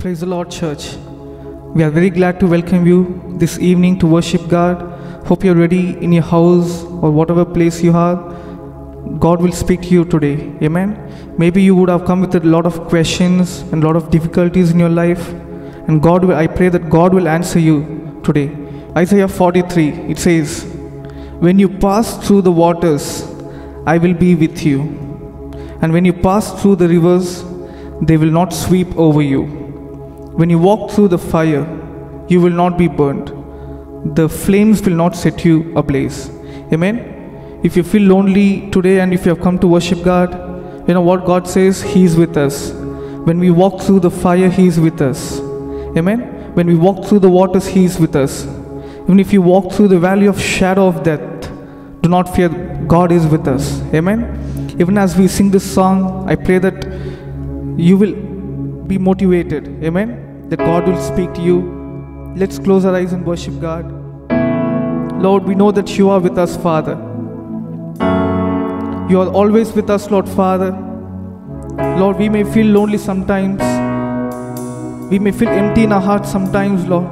Praise the Lord, church. We are very glad to welcome you this evening to worship God. Hope you're ready in your house or whatever place you are. God will speak to you today. Amen. Maybe you would have come with a lot of questions and a lot of difficulties in your life. And I pray that God will answer you today. Isaiah 43, it says, "When you pass through the waters, I will be with you. And when you pass through the rivers, they will not sweep over you. When you walk through the fire, you will not be burnt. The flames will not set you ablaze." Amen. If you feel lonely today and if you have come to worship God, you know what God says? He is with us. When we walk through the fire, He is with us. Amen. When we walk through the waters, He is with us. Even if you walk through the valley of shadow of death, do not fear, God is with us. Amen. Even as we sing this song, I pray that you will be motivated. Amen. That God will speak to you. Let's close our eyes and worship God. Lord, we know that you are with us, Father. You are always with us, Lord Father. Lord, we may feel lonely sometimes. We may feel empty in our hearts sometimes, Lord.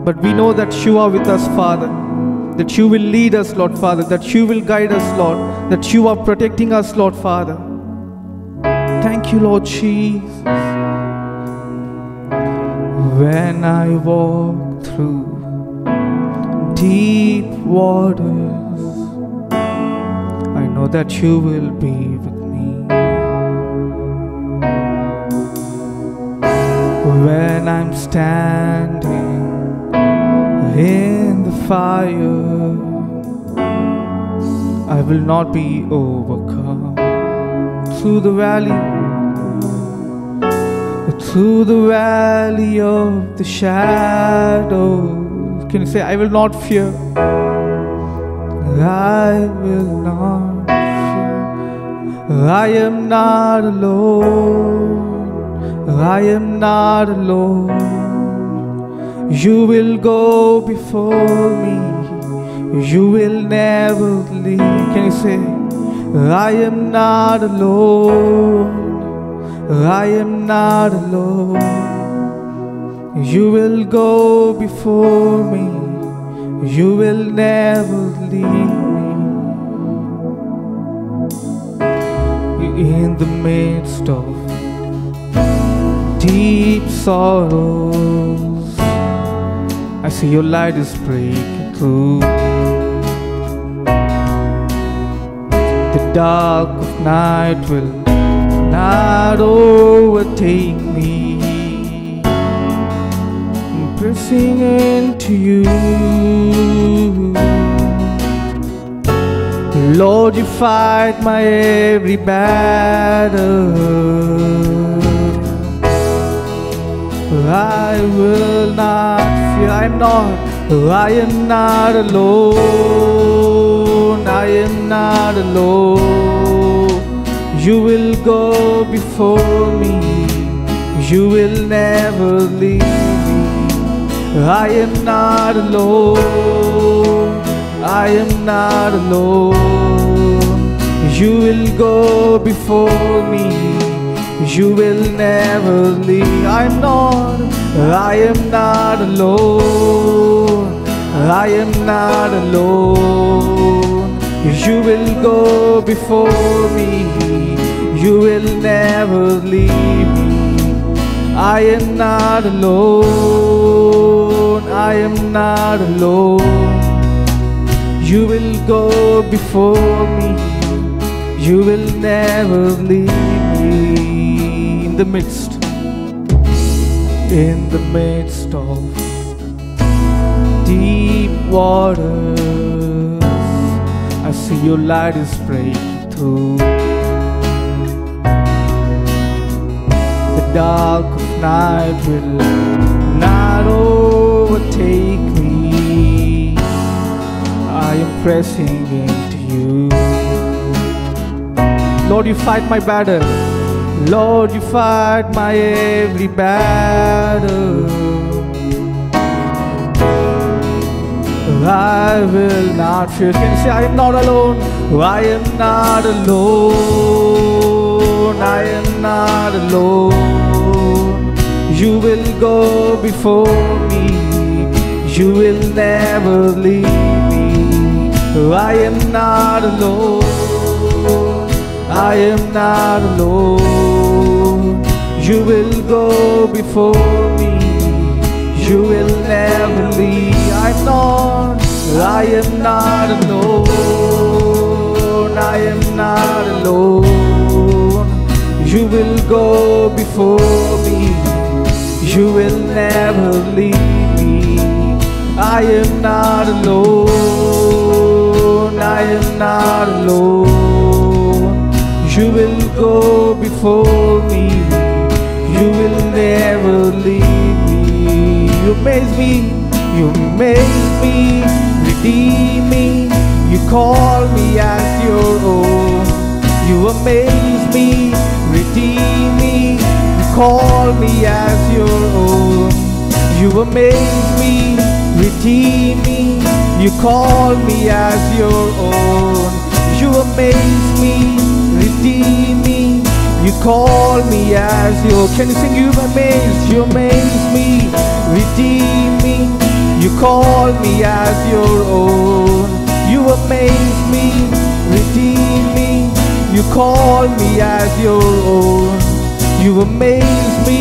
But we know that you are with us, Father. That you will lead us, Lord Father. That you will guide us, Lord. That you are protecting us, Lord Father. Thank you, Lord Jesus. When I walk through deep waters, I know that you will be with me. When I'm standing in the fire, I will not be overcome. Through the valley of the shadows, can you say, I will not fear? I will not fear. I am not alone. I am not alone. You will go before me. You will never leave. Can you say, I am not alone. I am not alone. You will go before me. You will never leave me. In the midst of deep sorrows, I see your light is breaking through. The dark of night will not overtake me. I'm pressing into you. Lord, you fight my every battle. I will not fear. I am not alone. I am not alone. You will go before me. You will never leave me. I am not alone. I am not alone. You will go before me. You will never leave. I am not alone. I am not alone. You will go before me. You will never leave me. I am not alone. I am not alone. You will go before me. You will never leave me. In the midst of deep waters, I see your light is breaking through. The dark of night will not overtake me. I am pressing into you. Lord, you fight my battle. Lord, you fight my every battle. I will not fear. Can you say, I am not alone? I am not alone. I am not alone. You will go before me. You will never leave me. I am not alone. I am not alone. You will go before me. You will never leave. I'm not. I am not alone. I am not alone. You will go before me. You will never leave me. I am not alone. I am not alone. You will go before me. You will never leave me. You amaze me. You amaze me. Redeem me. You call me as your own. You amaze me. Redeem me. You call me as your own. You amaze me. Redeem me. You call me as your own. You amaze me. Redeem me. You call me as your. Can you sing? You amaze. You amaze me. Redeem me. You call me as your own. You amaze me. Redeem me. You call me as your own. You amaze me.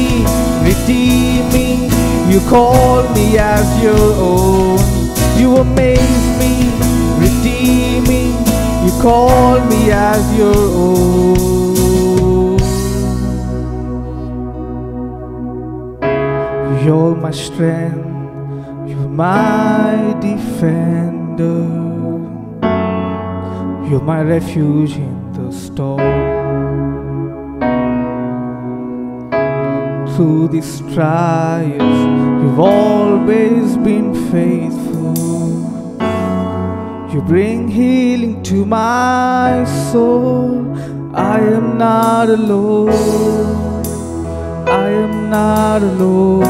Redeem me. You call me as your own. You amaze me. Redeem me. You call me as your own. You're my strength. You're my defender. You're my refuge in the storm. Through these trials, you've always been faithful. You bring healing to my soul. I am not alone. I am not alone.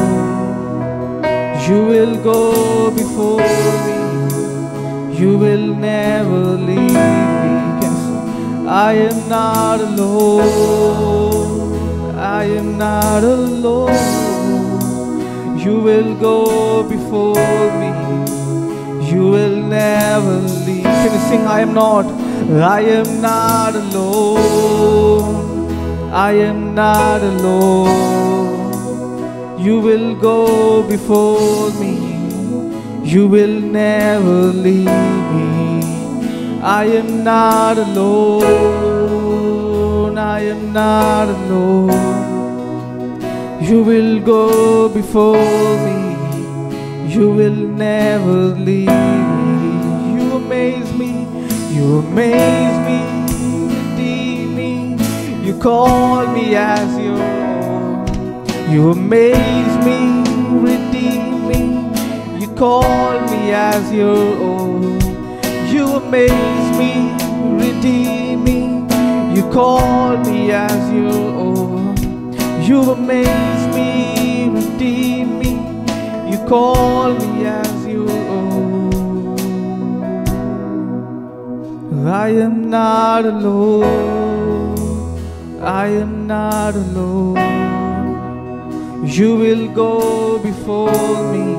You will go before me. You will never leave me. I am not alone. I am not alone. You will go before me. You will never leave. Can you sing? I am not. I am not alone. I am not alone. You will go before me. You will never leave me. I am not alone. I am not alone. You will go before me. You will never leave me. You amaze me. You amaze me. Redeem me. You call me as your own. You amaze me. Redeem me. You call me as your own. You amaze me. Redeem me. You call me as your own. You amaze me, redeem me. You call me as your own. I am not alone. I am not alone. You will go before me.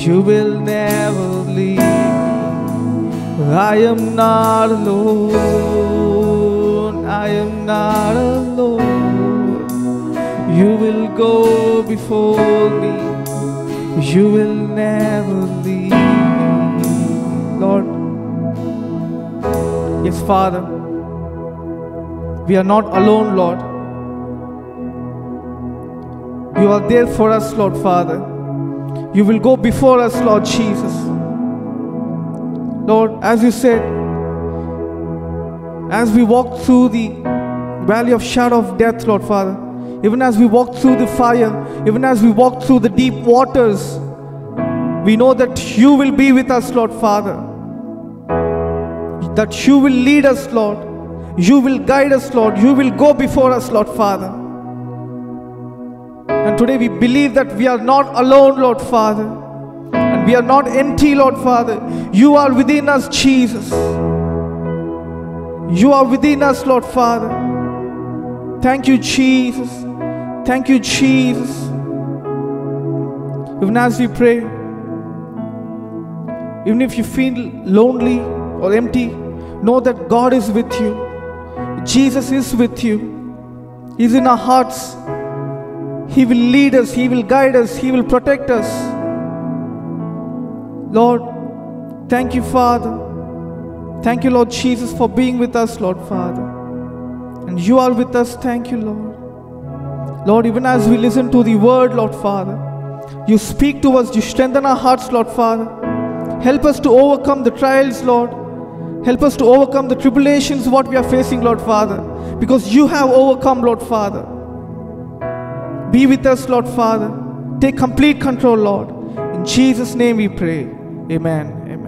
You will never leave me. I am not alone. I am not alone. You will go before me. You will never leave me. Lord, yes, Father, we are not alone, Lord. You are there for us, Lord Father. You will go before us, Lord Jesus. Lord, as you said, as we walk through the valley of shadow of death, Lord Father, even as we walk through the fire, even as we walk through the deep waters, we know that you will be with us, Lord Father. That you will lead us, Lord. You will guide us, Lord. You will go before us, Lord Father. And today we believe that we are not alone, Lord Father. And we are not empty, Lord Father. You are within us, Jesus. You are within us, Lord Father. Thank you, Jesus. Thank you, Jesus. Even as we pray, even if you feel lonely or empty, know that God is with you. Jesus is with you. He's in our hearts. He will lead us, He will guide us, He will protect us. Lord, thank you, Father. Thank you, Lord Jesus, for being with us, Lord Father. And you are with us. Thank you, Lord. Lord, even as we listen to the word, Lord Father, you speak to us, you strengthen our hearts, Lord Father. Help us to overcome the trials, Lord. Help us to overcome the tribulations, what we are facing, Lord Father, because you have overcome, Lord Father. Be with us, Lord Father. Take complete control, Lord. In Jesus' name we pray. Amen. Amen.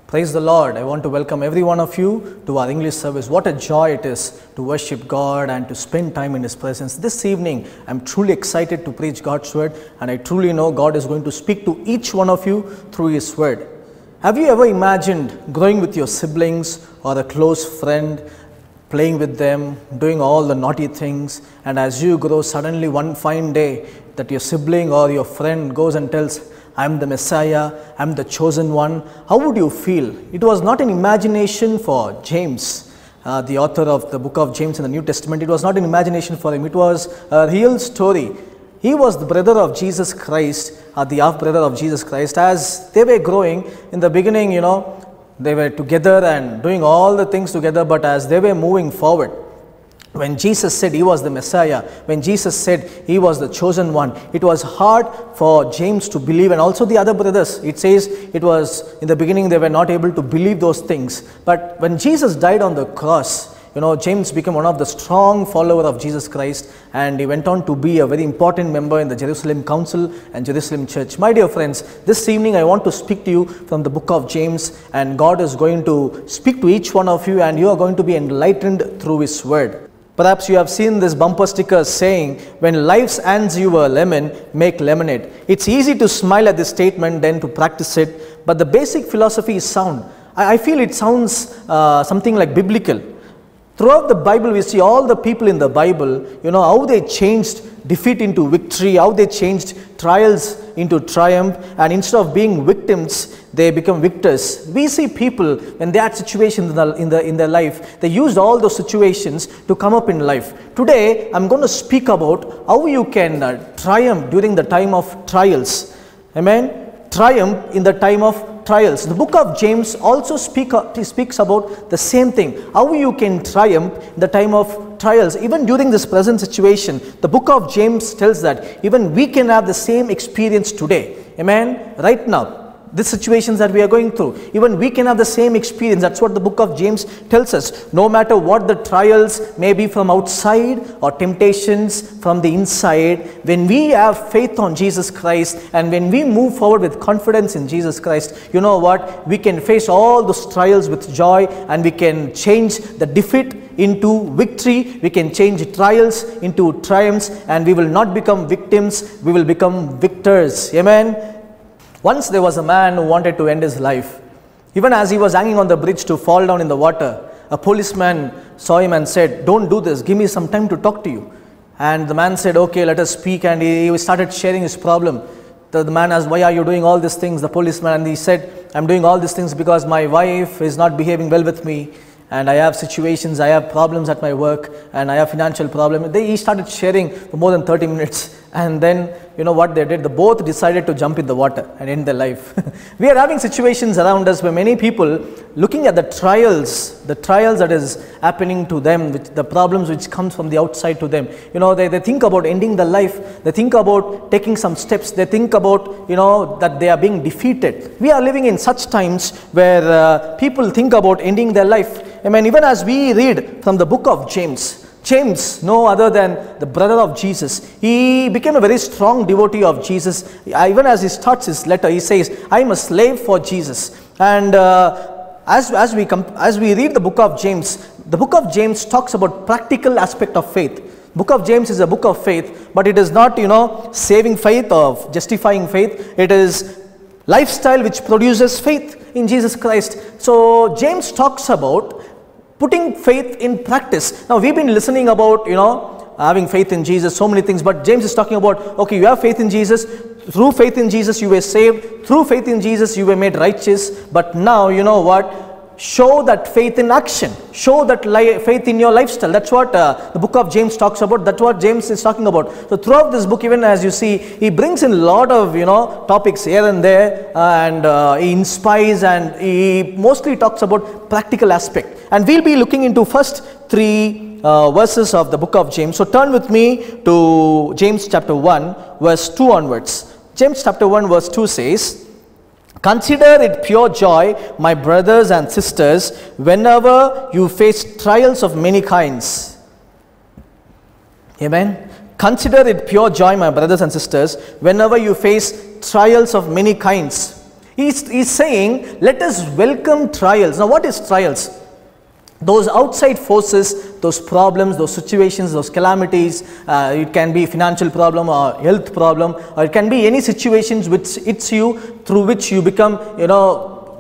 Praise the Lord. I want to welcome every one of you to our English service. What a joy it is to worship God and to spend time in His presence. This evening, I'm truly excited to preach God's word, and I truly know God is going to speak to each one of you through His word. Have you ever imagined growing with your siblings or a close friend, playing with them, doing all the naughty things, and as you grow, suddenly one fine day that your sibling or your friend goes and tells, I'm the Messiah, I'm the chosen one? How would you feel? It was not an imagination for James, the author of the book of James in the New Testament. It was not an imagination for him. It was a real story. He was the brother of Jesus Christ, the half-brother of Jesus Christ. As they were growing, in the beginning, they were together and doing all the things together, but as they were moving forward, when Jesus said He was the Messiah, when Jesus said He was the chosen one, it was hard for James to believe, and also the other brothers. It says it was, in the beginning, they were not able to believe those things. But when Jesus died on the cross, James became one of the strong followers of Jesus Christ, and he went on to be a very important member in the Jerusalem Council and Jerusalem Church. My dear friends, this evening I want to speak to you from the book of James, and God is going to speak to each one of you, and you are going to be enlightened through His word. Perhaps you have seen this bumper sticker saying, when life hands you a lemon, make lemonade. It's easy to smile at this statement than to practice it, but the basic philosophy is sound. I feel it sounds something like biblical. Throughout the Bible, we see all the people in the Bible, how they changed defeat into victory, how they changed trials into triumph, and instead of being victims, they become victors. We see people, when they had situations in their life, they used all those situations to come up in life. Today, I'm going to speak about how you can triumph during the time of trials. Amen? Triumph in the time of trials. The book of James also speaks about the same thing, how you can triumph in the time of trials. Even during this present situation, the book of James tells that even we can have the same experience today. Amen? Right now, the situations that we are going through, even we can have the same experience. That's what the book of James tells us. No matter what the trials may be from outside or temptations from the inside, when we have faith on Jesus Christ and when we move forward with confidence in Jesus Christ, you know what? We can face all those trials with joy, and we can change the defeat into victory. We can change trials into triumphs, and we will not become victims, we will become victors. Amen? Once there was a man who wanted to end his life. Even as he was hanging on the bridge to fall down in the water, a policeman saw him and said, don't do this, give me some time to talk to you. And the man said, okay, let us speak, and he started sharing his problem. The man asked, why are you doing all these things? The policeman, and he said, I'm doing all these things because my wife is not behaving well with me, and I have situations, I have problems at my work, and I have financial problems. He started sharing for more than 30 minutes, and then you know what they did? They both decided to jump in the water and end their life. We are having situations around us where many people looking at the trials that is happening to them, the problems which comes from the outside to them. They think about ending their life. They think about taking some steps. They think about, that they are being defeated. We are living in such times where people think about ending their life. Even as we read from the book of James, no other than the brother of Jesus, he became a very strong devotee of Jesus. Even as he starts his letter, he says, I am a slave for Jesus. And as we read the book of James talks about practical aspect of faith. Book of James is a book of faith, but it is not, saving faith or justifying faith. It is lifestyle which produces faith in Jesus Christ. So James talks about Putting faith in practice. Now we've been listening about, having faith in Jesus, so many things, but James is talking about, okay, you have faith in Jesus, through faith in Jesus you were saved, through faith in Jesus you were made righteous, but now, you know what, show that faith in action, show that faith in your lifestyle. That's what the book of James talks about, that's what James is talking about. So throughout this book, even as you see, he brings in a lot of, topics here and there, and he inspires, and he mostly talks about practical aspect. And we'll be looking into first 3 verses of the book of James. So turn with me to James chapter 1 verse 2 onwards. James chapter 1 verse 2 says, "Consider it pure joy, my brothers and sisters, whenever you face trials of many kinds." Amen. Consider it pure joy, my brothers and sisters, whenever you face trials of many kinds. He's saying, let us welcome trials. Now what is trials? Those outside forces, those problems, those situations, those calamities, it can be financial problem or health problem, or it can be any situations which hits you, through which you become,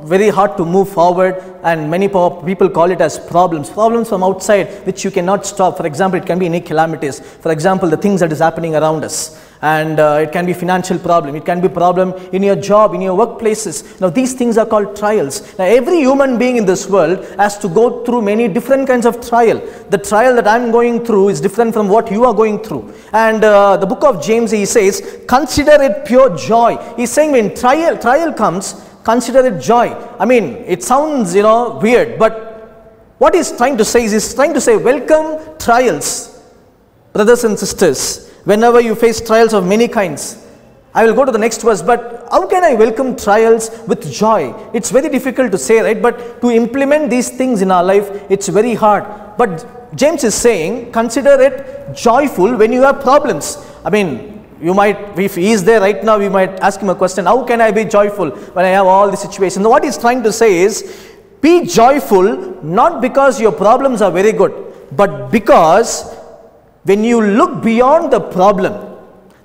very hard to move forward, and many people call it as problems from outside which you cannot stop. For example, it can be any calamities, for example the things that is happening around us, and it can be financial problem, it can be problem in your job, in your workplaces. Now these things are called trials. Now every human being in this world has to go through many different kinds of trial. The trial that I'm going through is different from what you are going through, and the book of James, he says, consider it pure joy. He's saying when trial comes, consider it joy. I mean, it sounds, weird, but what he's trying to say is, he's trying to say, welcome trials, brothers and sisters, whenever you face trials of many kinds. I will go to the next verse, but how can I welcome trials with joy? It's very difficult to say, right? But to implement these things in our life, it's very hard. But James is saying, consider it joyful when you have problems. I mean, you might, if he is there right now, we might ask him a question, how can I be joyful when I have all the situations? What he's trying to say is, be joyful not because your problems are very good, but because when you look beyond the problem,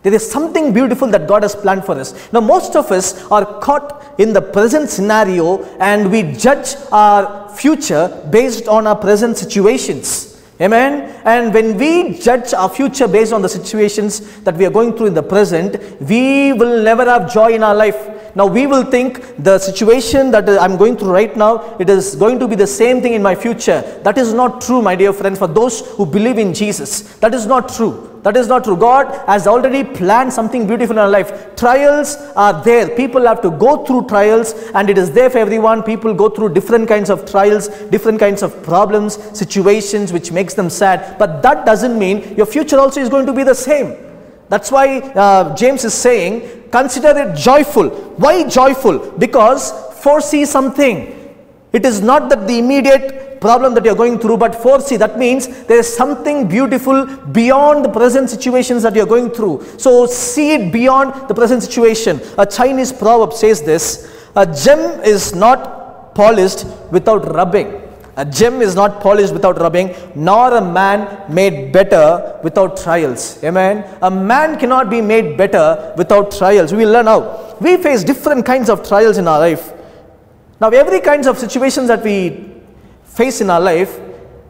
there is something beautiful that God has planned for us. Now most of us are caught in the present scenario, and we judge our future based on our present situations. Amen. And when we judge our future based on the situations that we are going through in the present, we will never have joy in our life. Now we will think the situation that I'm going through right now, it is going to be the same thing in my future. That is not true, my dear friends, for those who believe in Jesus. That is not true. That is not true. God has already planned something beautiful in our life. Trials are there. People have to go through trials, and it is there for everyone. People go through different kinds of trials, different kinds of problems, situations which makes them sad. But that doesn't mean your future also is going to be the same. That's why James is saying, consider it joyful. Why joyful? Because foresee something. It is not that the immediate problem that you're going through, but foresee. That means there is something beautiful beyond the present situations that you're going through. So see it beyond the present situation. A Chinese proverb says this: a gem is not polished without rubbing. A gem is not polished without rubbing, nor a man made better without trials. Amen. A man cannot be made better without trials. We will learn how. We face different kinds of trials in our life. Now every kinds of situations that we face in our life,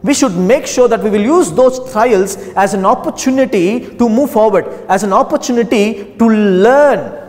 we should make sure that we will use those trials as an opportunity to move forward, as an opportunity to learn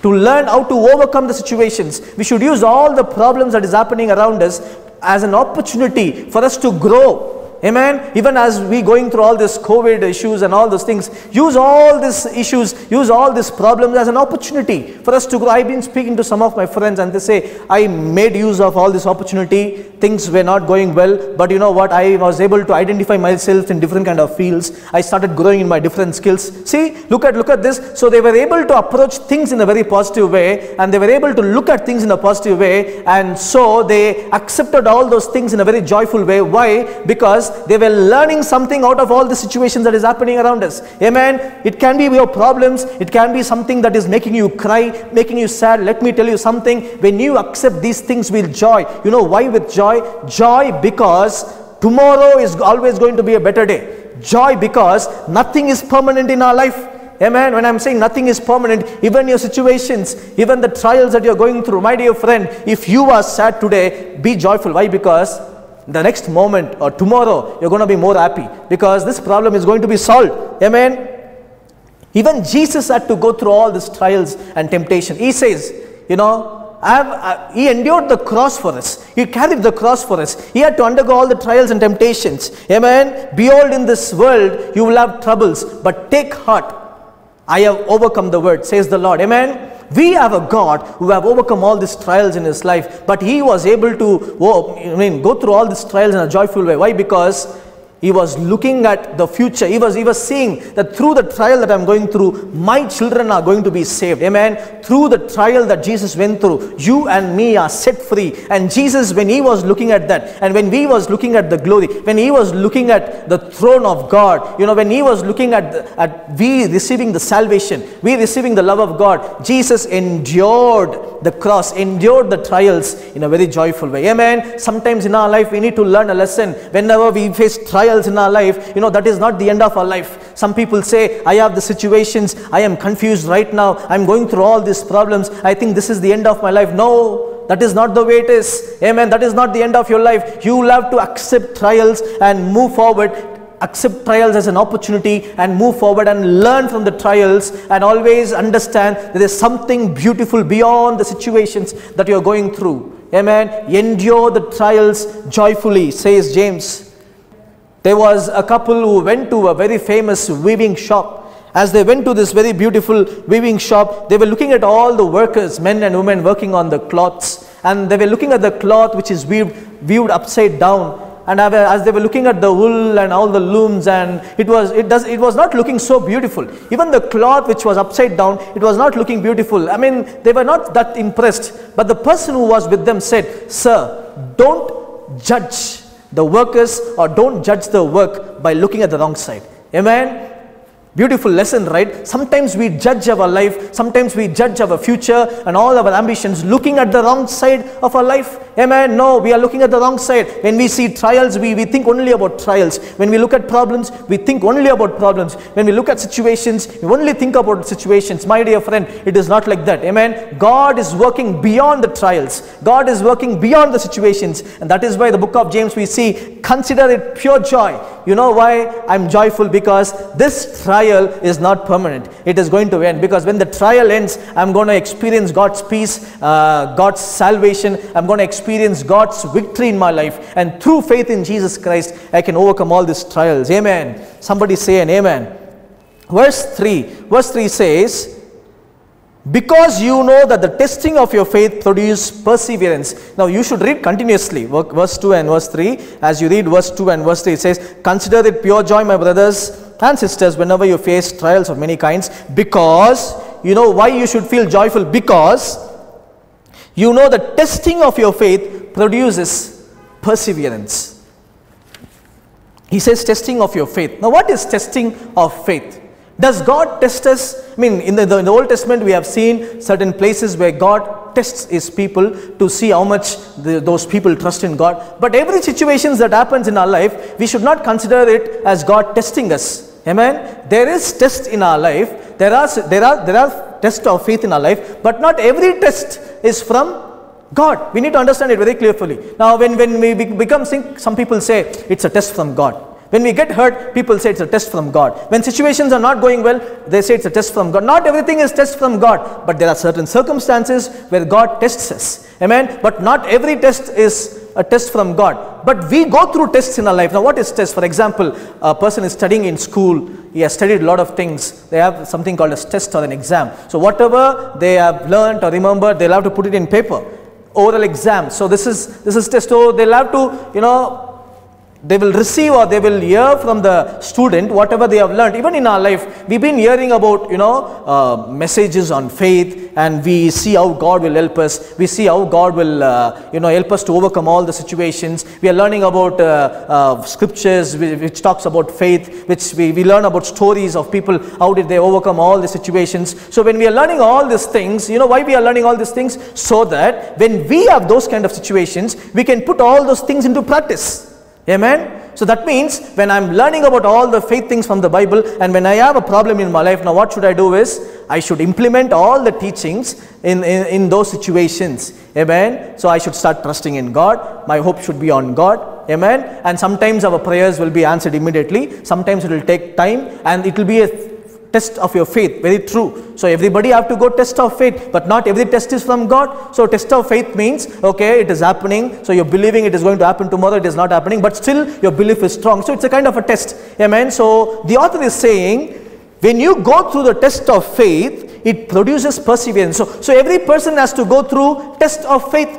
how to overcome the situations. We should use all the problems that is happening around us as an opportunity for us to grow. Amen. Even as we going through all this COVID issues and all those things, use all these issues, use all these problems as an opportunity for us to grow. I've been speaking to some of my friends, and they say, I made use of all this opportunity. Things were not going well, but you know what? I was able to identify myself in different kind of fields. I started growing in my different skills. See, look at this. So they were able to approach things in a very positive way, and they were able to look at things in a positive way, and so they accepted all those things in a very joyful way. Why? Because they were learning something out of all the situations that is happening around us. Amen. It can be your problems. It can be something that is making you cry, making you sad. Let me tell you something. When you accept these things with joy, you know why with joy? Joy because tomorrow is always going to be a better day. Joy because nothing is permanent in our life. Amen. When I'm saying nothing is permanent, even your situations, even the trials that you're going through, my dear friend, if you are sad today, be joyful. Why? Because the next moment or tomorrow, you're going to be more happy because this problem is going to be solved. Amen. Even Jesus had to go through all these trials and temptation. He says, you know, he endured the cross for us. He carried the cross for us. He had to undergo all the trials and temptations. Amen. Behold, in this world you will have troubles, but take heart. I have overcome the world, says the Lord. Amen. We have a God who have overcome all these trials in his life, but he was able to go through all these trials in a joyful way. Why? Because he was looking at the future. He was seeing that through the trial that I'm going through, my children are going to be saved. Amen. Through the trial that Jesus went through, you and me are set free. And Jesus, when he was looking at that, and when we was looking at the glory, when he was looking at the throne of God, you know, when he was looking at we receiving the salvation, we receiving the love of God, Jesus endured the cross, endured the trials in a very joyful way. Amen. Sometimes in our life, we need to learn a lesson. Whenever we face trials in our life, you know, that is not the end of our life. Some people say, I have the situations, I am confused right now, I'm going through all these problems, I think this is the end of my life. No, that is not the way it is. Amen. That is not the end of your life. You will have to accept trials and move forward. Accept trials as an opportunity and move forward and learn from the trials, and always understand there is something beautiful beyond the situations that you are going through. Amen. Endure the trials joyfully, says James. There was a couple who went to a very famous weaving shop. As they went to this very beautiful weaving shop, they were looking at all the workers, men and women, working on the cloths, and they were looking at the cloth which is weaved upside down. And as they were looking at the wool and all the looms, and it was not looking so beautiful. Even the cloth which was upside down, it was not looking beautiful. I mean, they were not that impressed. But the person who was with them said, "Sir, don't judge the workers or don't judge the work by looking at the wrong side." Amen. Beautiful lesson, right? Sometimes we judge our life, sometimes we judge our future and all our ambitions looking at the wrong side of our life. Amen. No, we are looking at the wrong side. When we see trials, we think only about trials. When we look at problems, we think only about problems. When we look at situations, we only think about situations. My dear friend, it is not like that. Amen. God is working beyond the trials. God is working beyond the situations. And that is why the book of James we see, consider it pure joy. You know why I'm joyful? Because this trial is not permanent. It is going to end. Because when the trial ends, I'm going to experience God's peace, God's salvation. I'm going to experience God's victory in my life. And through faith in Jesus Christ, I can overcome all these trials. Amen. Somebody say an amen. Verse 3 says, because you know that the testing of your faith produces perseverance. Now you should read continuously verse 2 and verse 3. As you read verse 2 and verse 3, it says, consider it pure joy, my brothers and sisters, whenever you face trials of many kinds. Because, you know why you should feel joyful? Because you know the testing of your faith produces perseverance. He says testing of your faith. Now what is testing of faith? Does God test us? I mean, in the Old Testament, we have seen certain places where God tests his people to see how much those people trust in God. But every situation that happens in our life, we should not consider it as God testing us. Amen. There is test in our life. There are tests of faith in our life, but not every test is from God. We need to understand it very clearly. Now, when we become sick, some people say it's a test from God. When we get hurt, people say it's a test from God. When situations are not going well, they say it's a test from God. Not everything is test from God, but there are certain circumstances where God tests us. Amen. But not every test is a test from God. But we go through tests in our life. Now what is test? For example, a person is studying in school. He has studied a lot of things. They have something called a test or an exam. So whatever they have learned or remembered, they'll have to put it in paper. Oral exam. So this is test. So they'll have to, they will receive or they will hear from the student whatever they have learned. Even in our life, we've been hearing about, messages on faith, and we see how God will help us. We see how God will, help us to overcome all the situations. We are learning about scriptures which talks about faith, which we learn about stories of people, how did they overcome all the situations. So when we are learning all these things, why we are learning all these things? So that when we have those kind of situations, we can put all those things into practice. Amen. So that means when I'm learning about all the faith things from the Bible, and when I have a problem in my life, now what should I do is, I should implement all the teachings in those situations. Amen. So I should start trusting in God. My hope should be on God. Amen. And sometimes our prayers will be answered immediately. Sometimes it will take time, and it will be a test of your faith. Very true. So everybody have to go test of faith, but not every test is from God. So test of faith means, okay, it is happening. So you're believing it is going to happen tomorrow. It is not happening, but still your belief is strong. So it's a kind of a test. Amen. So the author is saying, when you go through the test of faith, it produces perseverance. So every person has to go through test of faith.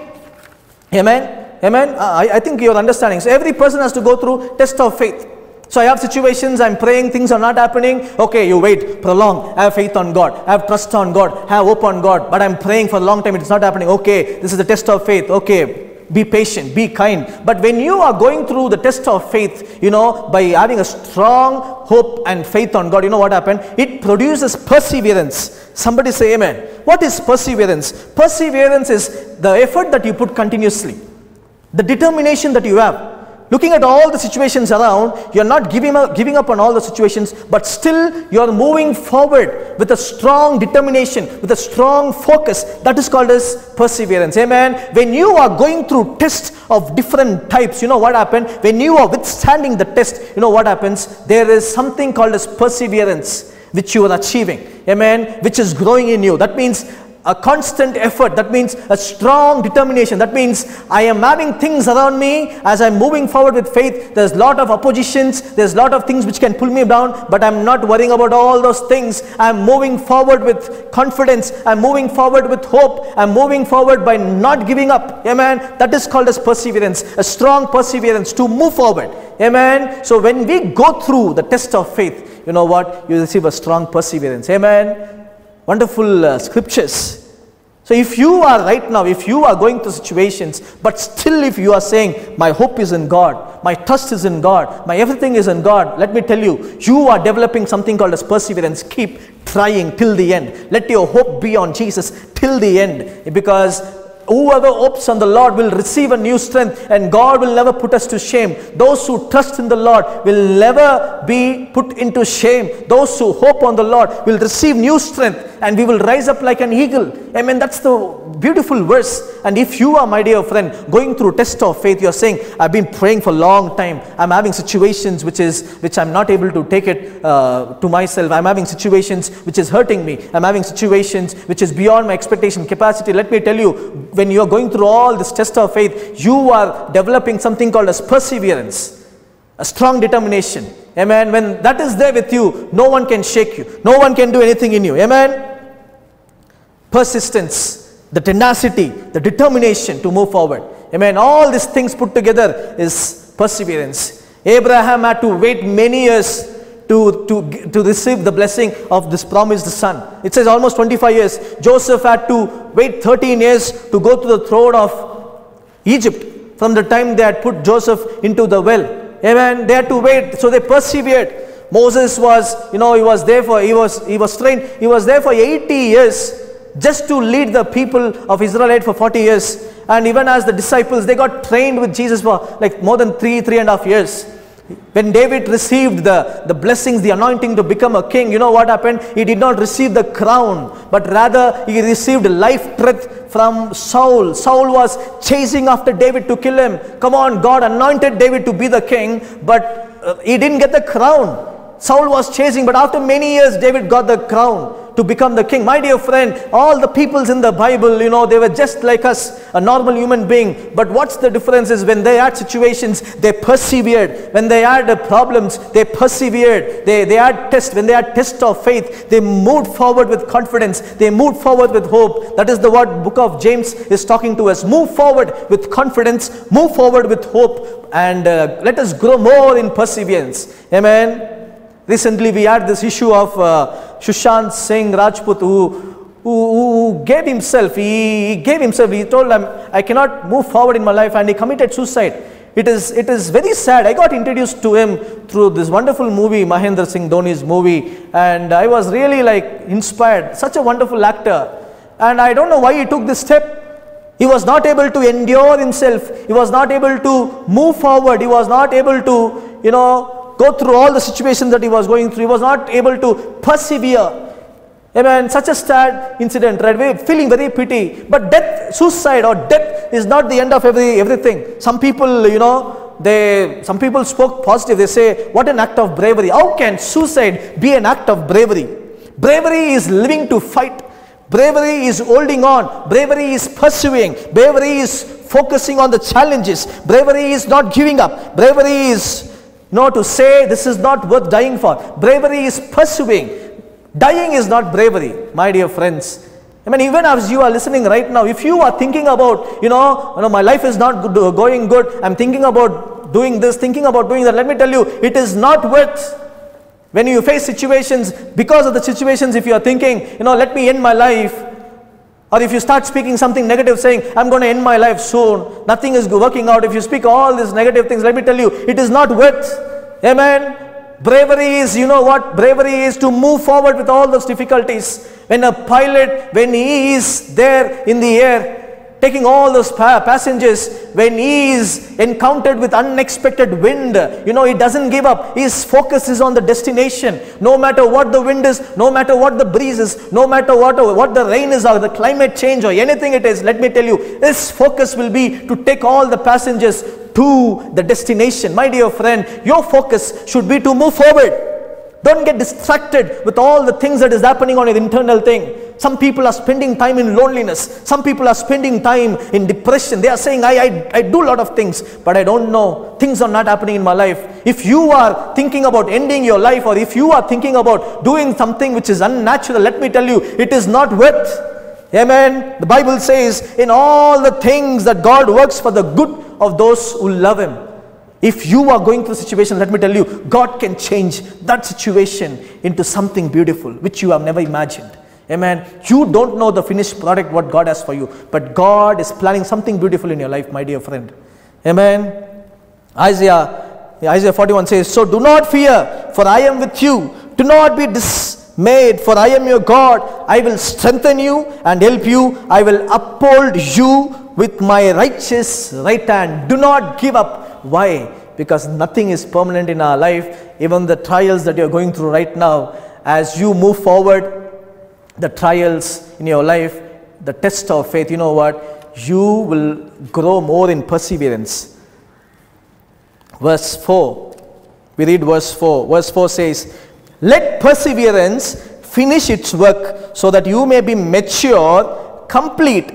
Amen. Amen. I think you're understanding. So every person has to go through test of faith. So I have situations, I'm praying, things are not happening. Okay, you wait, prolong, have faith on God, have trust on God, have hope on God. But I'm praying for a long time, it's not happening. Okay, this is the test of faith. Okay, be patient, be kind. But when you are going through the test of faith, by having a strong hope and faith on God, you know what happened? It produces perseverance. Somebody say amen. What is perseverance? Perseverance is the effort that you put continuously, the determination that you have. Looking at all the situations around, you are not giving up on all the situations, but still you are moving forward with a strong determination, with a strong focus. That is called as perseverance. Amen. When you are going through tests of different types, you know what happened? When you are withstanding the test, you know what happens? There is something called as perseverance, which you are achieving. Amen. Which is growing in you. That means a constant effort. That means a strong determination. That means I am having things around me as I'm moving forward with faith. There's a lot of oppositions. There's a lot of things which can pull me down, but I'm not worrying about all those things. I'm moving forward with confidence. I'm moving forward with hope. I'm moving forward by not giving up. Amen. That is called as perseverance. A strong perseverance to move forward. Amen. So when we go through the test of faith, you know what? You receive a strong perseverance. Amen. Wonderful scriptures. So if you are right now, if you are going through situations, but still if you are saying, my hope is in God, my trust is in God, my everything is in God, let me tell you, you are developing something called as perseverance. Keep trying till the end. Let your hope be on Jesus till the end, because whoever hopes on the Lord will receive a new strength, and God will never put us to shame. Those who trust in the Lord will never be put into shame. Those who hope on the Lord will receive new strength, and we will rise up like an eagle. Amen. That's the beautiful verse. And if you are, my dear friend, going through test of faith, you are saying, I've been praying for a long time. I'm having situations which I'm not able to take it to myself. I'm having situations which is hurting me. I'm having situations which is beyond my expectation capacity. Let me tell you, when you are going through all this test of faith, you are developing something called as perseverance, a strong determination. Amen. When that is there with you, no one can shake you. No one can do anything in you. Amen. Persistence, the tenacity, the determination to move forward. Amen. All these things put together is perseverance. Abraham had to wait many years to receive the blessing of this promised son. It says almost 25 years. Joseph had to wait 13 years to go to the throne of Egypt from the time they had put Joseph into the well. Amen. They had to wait, so they persevered. Moses was, he was there for, he was trained, he was there for 80 years just to lead the people of Israelite for 40 years. And even as the disciples, they got trained with Jesus for like more than 3.5 years. When David received the blessings, the anointing to become a king, you know what happened? He did not receive the crown, but rather he received life breath from Saul. Saul was chasing after David to kill him. Come on, God anointed David to be the king, but he didn't get the crown. Saul was chasing, but after many years, David got the crown to become the king. My dear friend, all the peoples in the Bible, they were just like us, a normal human being. But what's the difference is when they had situations, they persevered. When they had problems, they persevered. They had tests. When they had tests of faith, they moved forward with confidence. They moved forward with hope. That is the what book of James is talking to us. Move forward with confidence. Move forward with hope. And let us grow more in perseverance. Amen. Recently, we had this issue of Sushant Singh Rajput, who gave himself. He gave himself. He told them, "I cannot move forward in my life," and he committed suicide. It is very sad. I got introduced to him through this wonderful movie, Mahendra Singh Dhoni's movie, and I was really inspired. Such a wonderful actor, and I don't know why he took this step. He was not able to endure himself. He was not able to move forward. He was not able to, go through all the situations that he was going through. He was not able to persevere. Amen. Such a sad incident, right? We're feeling very pity. But death, suicide or death is not the end of everything. Some people, some people spoke positive. They say, what an act of bravery. How can suicide be an act of bravery? Bravery is living to fight. Bravery is holding on. Bravery is pursuing. Bravery is focusing on the challenges. Bravery is not giving up. Bravery is, to say this is not worth dying for. Bravery is pursuing. Dying is not bravery, my dear friends. I mean, even as you are listening right now, if you are thinking about, my life is not going good, I'm thinking about doing this, thinking about doing that, let me tell you, it is not worth. When you face situations, because of the situations, if you are thinking, let me end my life, or if you start speaking something negative, saying, I'm going to end my life soon, nothing is working out, if you speak all these negative things, let me tell you, it is not worth. Amen. Bravery is, bravery is to move forward with all those difficulties. When a pilot, when he is there in the air, taking all those passengers, when he is encountered with unexpected wind, he doesn't give up. His focus is on the destination. No matter what the wind is, no matter what the breeze is, no matter what the rain is or the climate change or anything it is, let me tell you, his focus will be to take all the passengers to the destination. My dear friend, your focus should be to move forward. Don't get distracted with all the things that is happening on your internal thing. Some people are spending time in loneliness. Some people are spending time in depression. They are saying, I do a lot of things, but I don't know. Things are not happening in my life. If you are thinking about ending your life, or if you are thinking about doing something which is unnatural, let me tell you, it is not worth. Amen. The Bible says, in all the things that God works for the good of those who love Him. If you are going through a situation, let me tell you, God can change that situation into something beautiful, which you have never imagined. Amen. You don't know the finished product, what God has for you, but God is planning something beautiful in your life, my dear friend. Amen. Isaiah 41 says, so do not fear, for I am with you. Do not be dismayed, for I am your God. I will strengthen you and help you. I will uphold you with my righteous right hand. Do not give up. Why? Because nothing is permanent in our life. Even the trials that you're going through right now, as you move forward, the trials in your life, the test of faith, you know what? You will grow more in perseverance. Verse 4. We read verse 4. Verse 4 says, let perseverance finish its work, so that you may be mature, complete,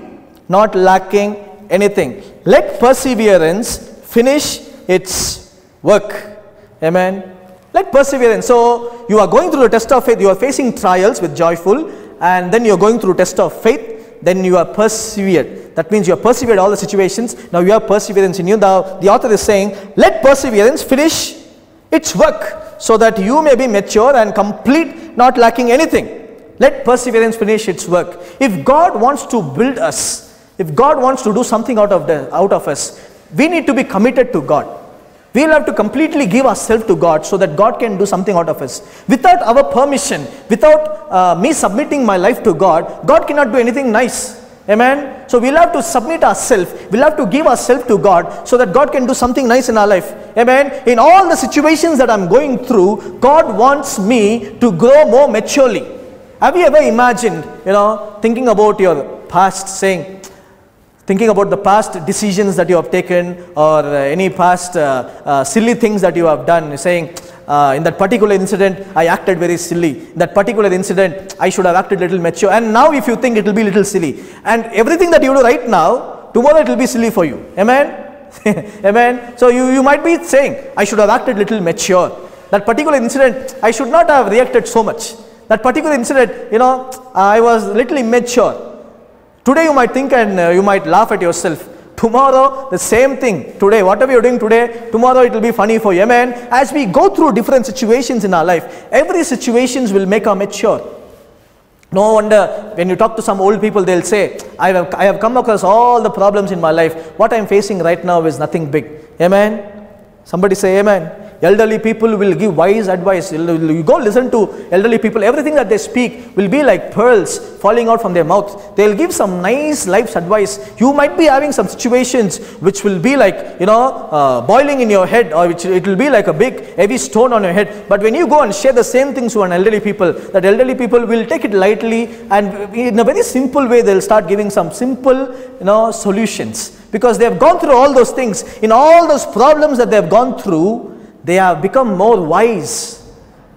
not lacking anything. Let perseverance finish its work. Amen. Let perseverance. So you are going through the test of faith. You are facing trials with joyful, and then you are going through test of faith. Then you are persevered. That means you have persevered all the situations. Now you have perseverance in you. Now the author is saying, let perseverance finish its work, so that you may be mature and complete, not lacking anything. Let perseverance finish its work. If God wants to build us, if God wants to do something out of us, we need to be committed to God. We will have to completely give ourselves to God, so that God can do something out of us. Without our permission, without me submitting my life to God, God cannot do anything nice. Amen. So we'll have to submit ourselves. We'll have to give ourselves to God, so that God can do something nice in our life. Amen. In all the situations that I'm going through, God wants me to grow more maturely. Have you ever imagined, thinking about your past, thinking about the past decisions that you have taken, or any past silly things that you have done, saying, in that particular incident, I acted very silly. In that particular incident, I should have acted a little mature. And now if you think it will be a little silly. And everything that you do right now, tomorrow it will be silly for you. Amen? Amen? So you might be saying, I should have acted a little mature. That particular incident, I should not have reacted so much. That particular incident, I was a little immature. Today you might think and you might laugh at yourself. Tomorrow, the same thing. Today, whatever you're doing today, tomorrow it will be funny for you. Amen. As we go through different situations in our life, every situations will make us mature. No wonder when you talk to some old people, they'll say, I have come across all the problems in my life. What I'm facing right now is nothing big. Amen. Somebody say amen. Elderly people will give wise advice. You go listen to elderly people. Everything that they speak will be like pearls falling out from their mouth. They'll give some nice life's advice. You might be having some situations which will be like, boiling in your head, or it will be like a big heavy stone on your head. But when you go and share the same things to an elderly people, that elderly people will take it lightly, and in a very simple way they'll start giving some simple solutions Because they have gone through all those things. In all those problems that they have gone through, they have become more wise.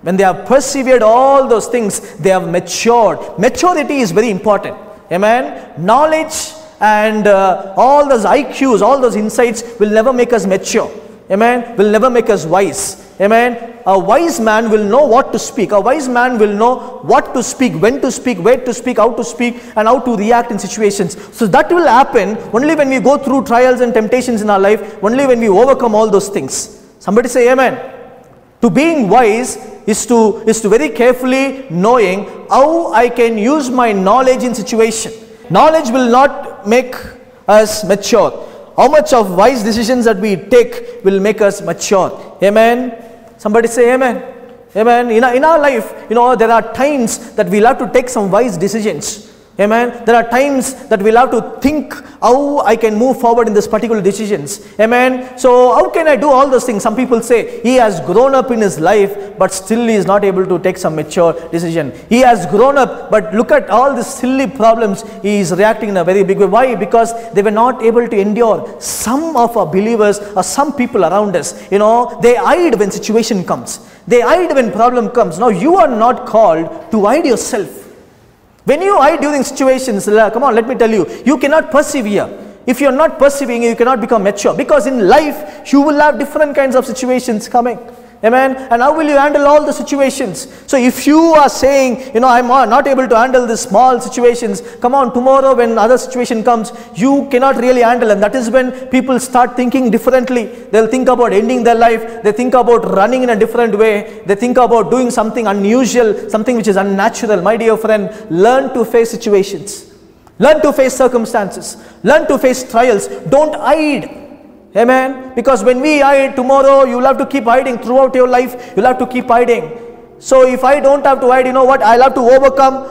When they have persevered all those things, they have matured. Maturity is very important. Amen. Knowledge and all those IQs, all those insights will never make us mature. Amen. Will never make us wise. Amen. A wise man will know what to speak. A wise man will know what to speak, when to speak, where to speak, how to speak, and how to react in situations. So that will happen only when we go through trials and temptations in our life, only when we overcome all those things. Somebody say amen. To being wise is to very carefully knowing how I can use my knowledge in situation. Knowledge will not make us mature. How much of wise decisions that we take will make us mature. Amen. Somebody say amen. Amen. In our life, there are times that we'll have to take some wise decisions. Amen. There are times that we'll have to think how I can move forward in this particular decisions. Amen. So how can I do all those things? Some people say he has grown up in his life, but still he is not able to take some mature decision. He has grown up, but look at all these silly problems. He is reacting in a very big way. Why? Because they were not able to endure. Some of our believers or some people around us, they hide when situation comes. They hide when problem comes. Now you are not called to hide yourself. When you hide during situations, come on, let me tell you, you cannot persevere. If you are not persevering, you cannot become mature. Because in life, you will have different kinds of situations coming. Amen. And how will you handle all the situations? So if you are saying, I'm not able to handle these small situations, come on, tomorrow when other situation comes, you cannot really handle. And that is when people start thinking differently. They'll think about ending their life. They think about running in a different way. They think about doing something unusual, something which is unnatural. My dear friend, learn to face situations. Learn to face circumstances. Learn to face trials. Don't hide. Amen. Because when we hide, tomorrow you will have to keep hiding throughout your life. You'll have to keep hiding. So if I don't have to hide, you know what? I'll have to overcome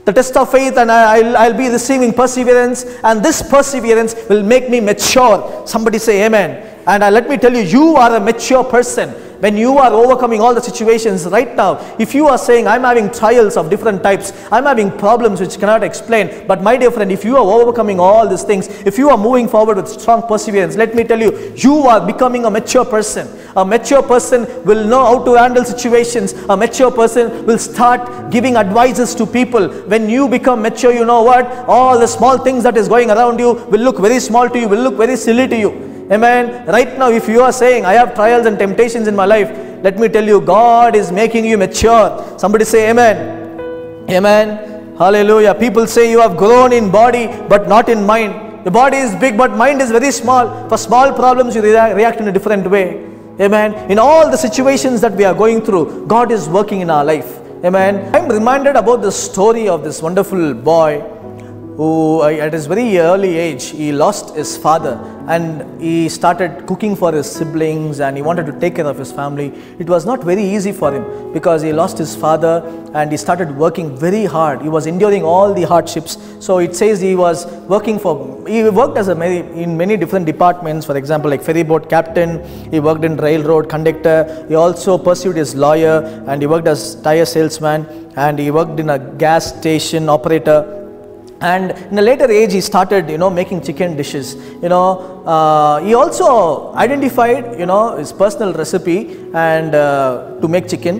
the test of faith, and I'll be receiving perseverance, and this perseverance will make me mature. Somebody say amen. And let me tell you, you are a mature person. When you are overcoming all the situations right now, if you are saying, I'm having trials of different types, I'm having problems which cannot explain, but my dear friend, if you are overcoming all these things, if you are moving forward with strong perseverance, let me tell you, you are becoming a mature person. A mature person will know how to handle situations. A mature person will start giving advices to people. When you become mature, you know what? All the small things that is going around you will look very small to you, will look very silly to you. Amen. Right now, if you are saying, I have trials and temptations in my life, let me tell you, God is making you mature. Somebody say amen. Amen. Hallelujah. People say you have grown in body, but not in mind. The body is big, but mind is very small. For small problems, you react in a different way. Amen. In all the situations that we are going through, God is working in our life. Amen. I'm reminded about the story of this wonderful boy who at his very early age, he lost his father, and he started cooking for his siblings, and he wanted to take care of his family. It was not very easy for him because he lost his father, and he started working very hard. He was enduring all the hardships. So it says he worked as in many different departments. For example, like ferry boat captain, he worked in railroad conductor, he also pursued his lawyer, and he worked as tire salesman, and he worked in a gas station operator. And in a later age, he started, making chicken dishes. He also identified, his personal recipe and to make chicken.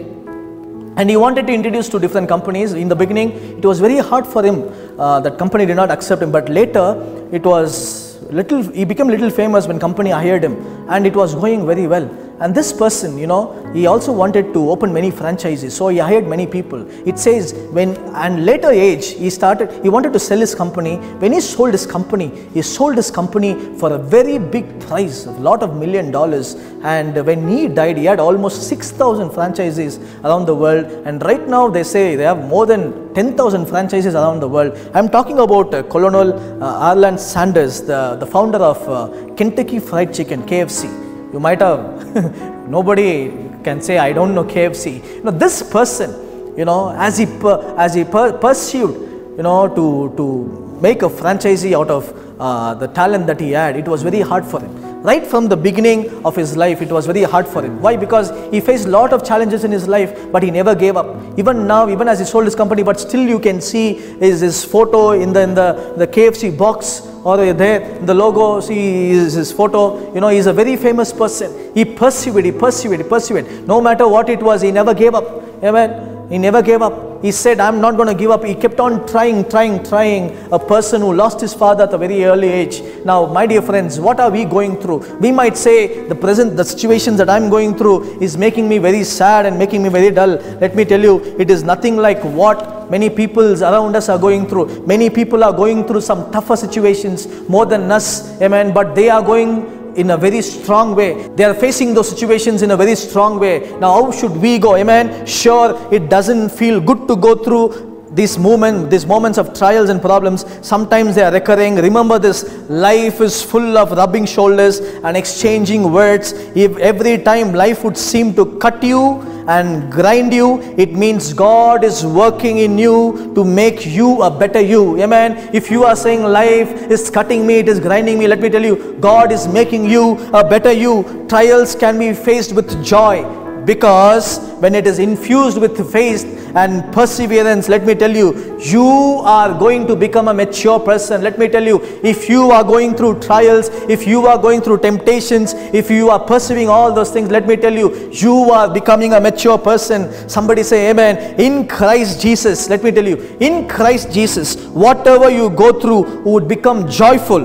And he wanted to introduce to different companies. In the beginning, it was very hard for him. That company did not accept him. But later, he became little famous when company hired him. And it was going very well. And this person, he also wanted to open many franchises. So he hired many people. It says later age, he wanted to sell his company. When he sold his company for a very big price, a lot of $1 million. And when he died, he had almost 6,000 franchises around the world. And right now they say they have more than 10,000 franchises around the world. I'm talking about Colonel Arland Sanders, the founder of Kentucky Fried Chicken, KFC. You might have, nobody can say, I don't know KFC. This person, as he pursued, to make a franchisee out of the talent that he had, it was very hard for him. Right from the beginning of his life, it was very hard for him. Why? Because he faced a lot of challenges in his life, but he never gave up. Even now, even as he sold his company, but still you can see his photo in the KFC box or there, the logo, see his photo, you know, he's a very famous person. He persevered. No matter what it was, he never gave up. Amen. He never gave up. He said, I'm not going to give up. He kept on trying. A person who lost his father at a very early age. Now, my dear friends, what are we going through? We might say the situations that I'm going through is making me very sad and making me very dull. Let me tell you, it is nothing like what many people around us are going through. Many people are going through some tougher situations more than us. Amen. But they are going in a very strong way. They are facing those situations in a very strong way. Now, how should we go? Amen. Sure, it doesn't feel good to go through these moments of trials and problems. Sometimes they are recurring. Remember this, life is full of rubbing shoulders and exchanging words. If every time life would seem to cut you and grind you, it means God is working in you to make you a better you. Amen. If you are saying life is cutting me, it is grinding me, let me tell you, God is making you a better you. Trials can be faced with joy, because when it is infused with faith and perseverance, let me tell you, you are going to become a mature person. Let me tell you, if you are going through trials, if you are going through temptations, if you are pursuing all those things, let me tell you, you are becoming a mature person. Somebody say amen. In Christ Jesus, let me tell you, in Christ Jesus, whatever you go through would become joyful.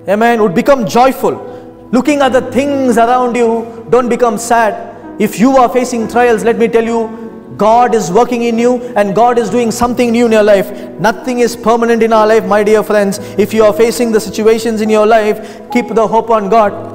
Amen. Would become joyful. Looking at the things around you, don't become sad. If you are facing trials, let me tell you, God is working in you and God is doing something new in your life. Nothing is permanent in our life, my dear friends. If you are facing the situations in your life, keep the hope on God.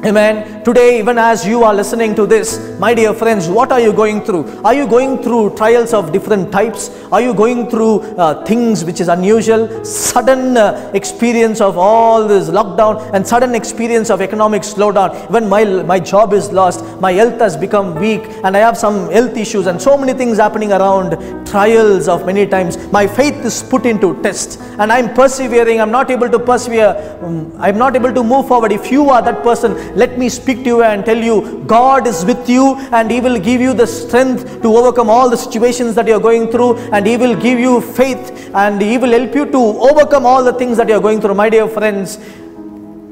Amen. Today, even as you are listening to this, my dear friends, what are you going through? Are you going through trials of different types? Are you going through things which is unusual? Sudden experience of all this lockdown and sudden experience of economic slowdown. Even my job is lost. My health has become weak and I have some health issues and so many things happening around. Trials of many times. My faith is put into test and I'm persevering. I'm not able to persevere. I'm not able to move forward. If you are that person, let me speak to you and tell you, God is with you and He will give you the strength to overcome all the situations that you are going through, and He will give you faith and He will help you to overcome all the things that you are going through. My dear friends,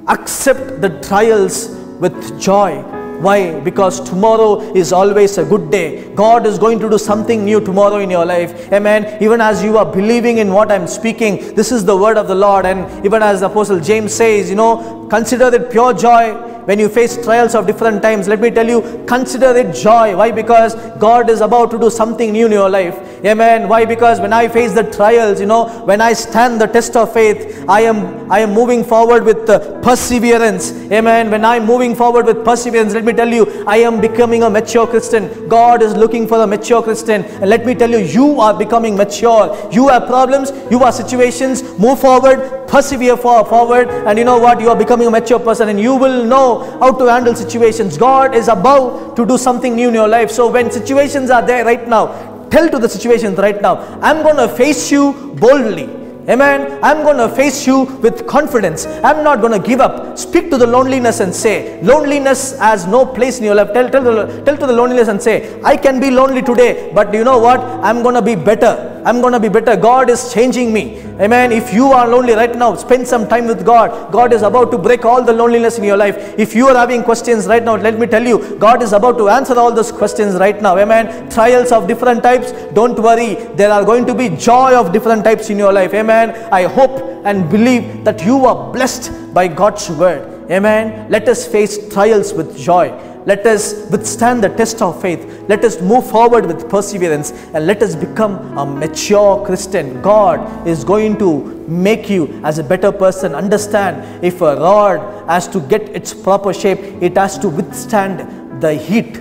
accept the trials with joy. Why? Because tomorrow is always a good day. God is going to do something new tomorrow in your life. Amen. Even as you are believing in what I'm speaking, this is the word of the Lord. And even as the Apostle James says, you know, consider it pure joy when you face trials of different times. Let me tell you, consider it joy. Why? Because God is about to do something new in your life. Amen. Why? Because when I face the trials, you know, when I stand the test of faith, I am moving forward with perseverance. Amen. When I'm moving forward with perseverance, let me tell you, I am becoming a mature Christian. God is looking for a mature Christian. And let me tell you, you are becoming mature. You have problems, you have situations, move forward, persevere forward, and you know what? You are becoming a mature person and you will know how to handle situations. God is about to do something new in your life. So when situations are there right now, tell to the situations right now, I'm going to face you boldly. Amen. I'm going to face you with confidence. I'm not going to give up. Speak to the loneliness and say, loneliness has no place in your life. Tell to the loneliness and say, I can be lonely today, but you know what? I'm going to be better. I'm going to be better. God is changing me. Amen. If you are lonely right now, spend some time with God. God is about to break all the loneliness in your life. If you are having questions right now, let me tell you, God is about to answer all those questions right now. Amen. Trials of different types, don't worry. There are going to be joy of different types in your life. Amen. I hope and believe that you are blessed by God's word. Amen. Let us face trials with joy. Let us withstand the test of faith. Let us move forward with perseverance and let us become a mature Christian. God is going to make you as a better person. Understand, if a rod has to get its proper shape, it has to withstand the heat.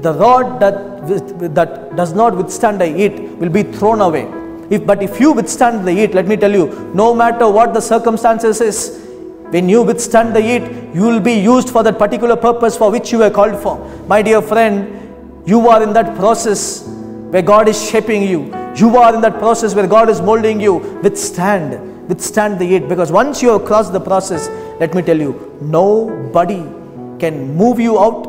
The rod that does not withstand the heat will be thrown away. But if you withstand the heat, let me tell you, no matter what the circumstances is, when you withstand the heat, you will be used for that particular purpose for which you were called for. My dear friend, you are in that process where God is shaping you. You are in that process where God is molding you. Withstand the heat, because once you have crossed the process, let me tell you, nobody can move you out.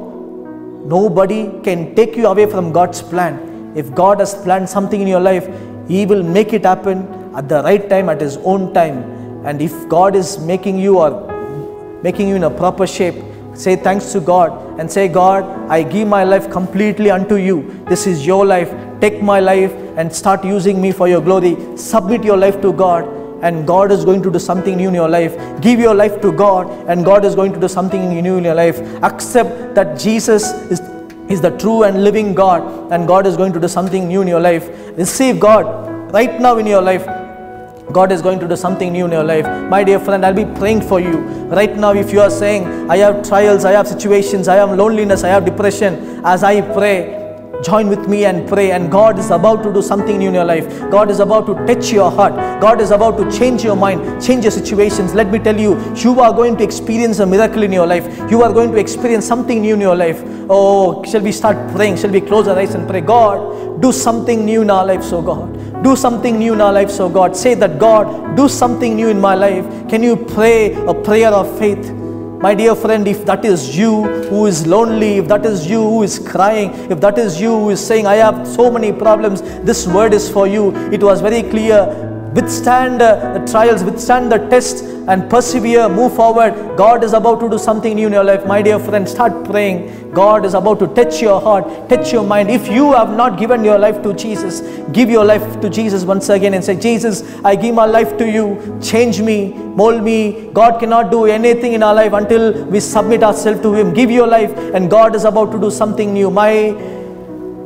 Nobody can take you away from God's plan. If God has planned something in your life, He will make it happen at the right time, at His own time. And if God is making you in a proper shape, say thanks to God and say, God, I give my life completely unto you. This is your life. Take my life and start using me for your glory. Submit your life to God, and God is going to do something new in your life. Give your life to God, and God is going to do something new in your life. Accept that Jesus is the true and living God, and God is going to do something new in your life. Receive God right now in your life. God is going to do something new in your life. My dear friend, I'll be praying for you. Right now, if you are saying, I have trials, I have situations, I have loneliness, I have depression, as I pray, join with me and pray, and God is about to do something new in your life. God is about to touch your heart. God is about to change your mind, change your situations. Let me tell you, you are going to experience a miracle in your life. You are going to experience something new in your life. Oh, shall we start praying? Shall we close our eyes and pray? God, do something new in our lives, oh God. Do something new in our lives, oh God. Say that, God, do something new in my life. Can you pray a prayer of faith? My dear friend, if that is you who is lonely, if that is you who is crying, if that is you who is saying, I have so many problems, this word is for you. It was very clear. Withstand the trials, withstand the tests, and persevere, move forward. God is about to do something new in your life. My dear friend, start praying. God is about to touch your heart, touch your mind. If you have not given your life to Jesus, give your life to Jesus once again and say, Jesus, I give my life to you. Change me, mold me. God cannot do anything in our life until we submit ourselves to Him. Give your life, and God is about to do something new. My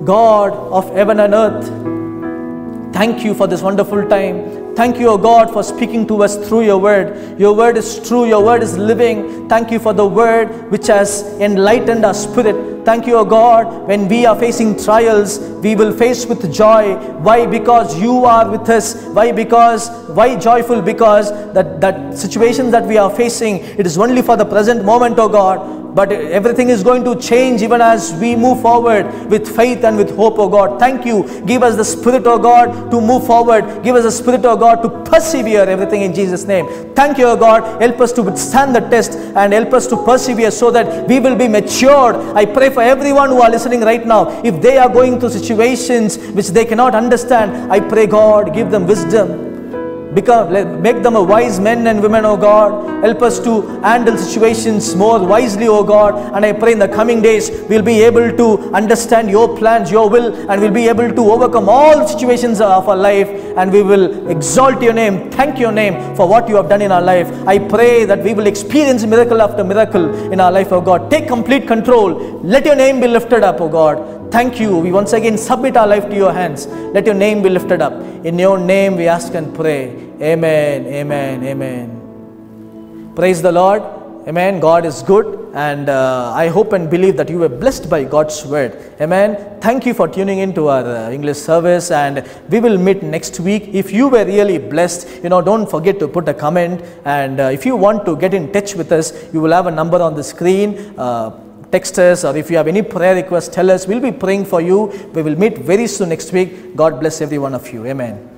God of heaven and earth, thank you for this wonderful time. Thank you, O God, for speaking to us through your word. Your word is true. Your word is living. Thank you for the word which has enlightened our spirit. Thank you, O God, when we are facing trials, we will face with joy. Why? Because you are with us. Why? Why joyful? Because that situations that we are facing, it is only for the present moment, O God. But everything is going to change even as we move forward with faith and with hope, oh God. Thank you. Give us the Spirit, oh God, to move forward. Give us the Spirit, oh God, to persevere everything in Jesus' name. Thank you, oh God. Help us to withstand the test and help us to persevere so that we will be matured. I pray for everyone who are listening right now. If they are going through situations which they cannot understand, I pray, God, give them wisdom. Make them a wise men and women, oh God. Help us to handle situations more wisely, oh God. And I pray in the coming days, we'll be able to understand your plans, your will, and we'll be able to overcome all situations of our life, and we will exalt your name, thank your name for what you have done in our life. I pray that we will experience miracle after miracle in our life, oh God. Take complete control. Let your name be lifted up, oh God. Thank you. We once again submit our life to your hands. Let your name be lifted up. In your name we ask and pray. Amen, amen, amen. Praise the Lord. Amen. God is good, and I hope and believe that you were blessed by God's word. Amen. Thank you for tuning in to our English service, and we will meet next week. If you were really blessed, don't forget to put a comment, and if you want to get in touch with us, you will have a number on the screen. Text us, or if you have any prayer requests, tell us. We'll be praying for you. We will meet very soon next week. God bless every one of you. Amen.